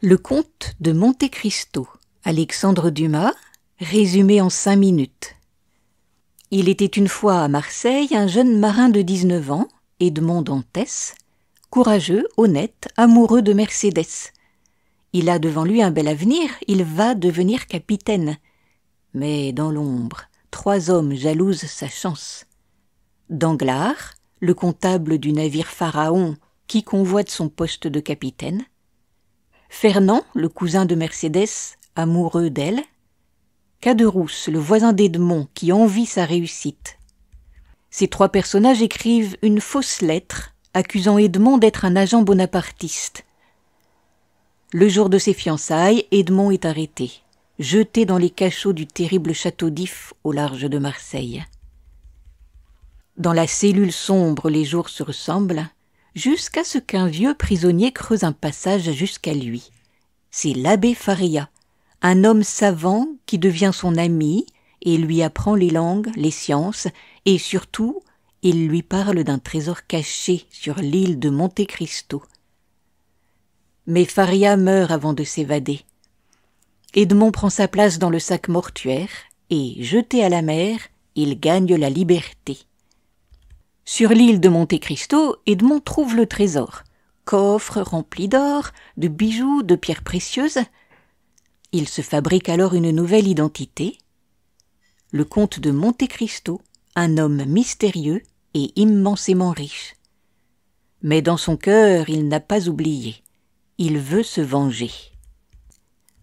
Le comte de Monte Cristo, Alexandre Dumas, résumé en 5 minutes. Il était une fois à Marseille un jeune marin de 19 ans, Edmond Dantès, courageux, honnête, amoureux de Mercédès. Il a devant lui un bel avenir, il va devenir capitaine. Mais dans l'ombre, 3 hommes jalousent sa chance. Danglars, le comptable du navire Pharaon, qui convoite son poste de capitaine. Fernand, le cousin de Mercédès, amoureux d'elle. Caderousse, le voisin d'Edmond, qui envie sa réussite. Ces 3 personnages écrivent une fausse lettre, accusant Edmond d'être un agent bonapartiste. Le jour de ses fiançailles, Edmond est arrêté, jeté dans les cachots du terrible château d'If au large de Marseille. Dans la cellule sombre, les jours se ressemblent, jusqu'à ce qu'un vieux prisonnier creuse un passage jusqu'à lui. C'est l'abbé Faria, un homme savant qui devient son ami et lui apprend les langues, les sciences, et surtout, il lui parle d'un trésor caché sur l'île de Monte Cristo. Mais Faria meurt avant de s'évader. Edmond prend sa place dans le sac mortuaire et, jeté à la mer, il gagne la liberté. Sur l'île de Monte Cristo, Edmond trouve le trésor. Coffre rempli d'or, de bijoux, de pierres précieuses. Il se fabrique alors une nouvelle identité. Le comte de Monte Cristo, un homme mystérieux et immensément riche. Mais dans son cœur, il n'a pas oublié. Il veut se venger.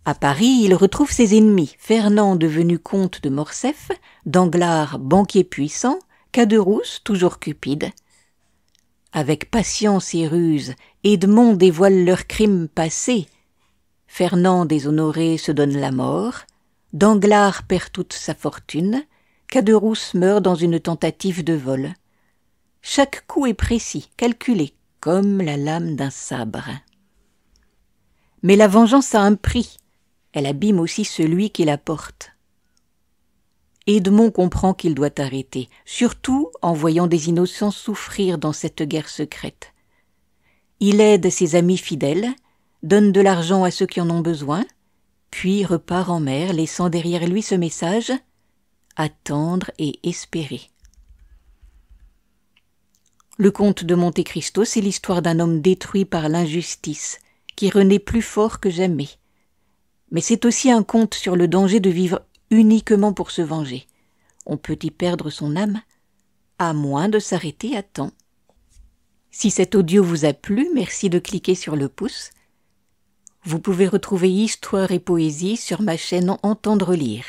À Paris, il retrouve ses ennemis, Fernand devenu comte de Morcerf, Danglars banquier puissant, Caderousse toujours cupide. Avec patience et ruse, Edmond dévoile leurs crimes passés. Fernand déshonoré se donne la mort, Danglars perd toute sa fortune, Caderousse meurt dans une tentative de vol. Chaque coup est précis, calculé, comme la lame d'un sabre. Mais la vengeance a un prix, elle abîme aussi celui qui la porte. Edmond comprend qu'il doit arrêter, surtout en voyant des innocents souffrir dans cette guerre secrète. Il aide ses amis fidèles, donne de l'argent à ceux qui en ont besoin, puis repart en mer, laissant derrière lui ce message « Attendre et espérer ». Le comte de Monte Cristo, c'est l'histoire d'un homme détruit par l'injustice, qui renaît plus fort que jamais. Mais c'est aussi un conte sur le danger de vivre uniquement pour se venger. On peut y perdre son âme, à moins de s'arrêter à temps. Si cet audio vous a plu, merci de cliquer sur le pouce. Vous pouvez retrouver Histoire et Poésie sur ma chaîne Entendre lire.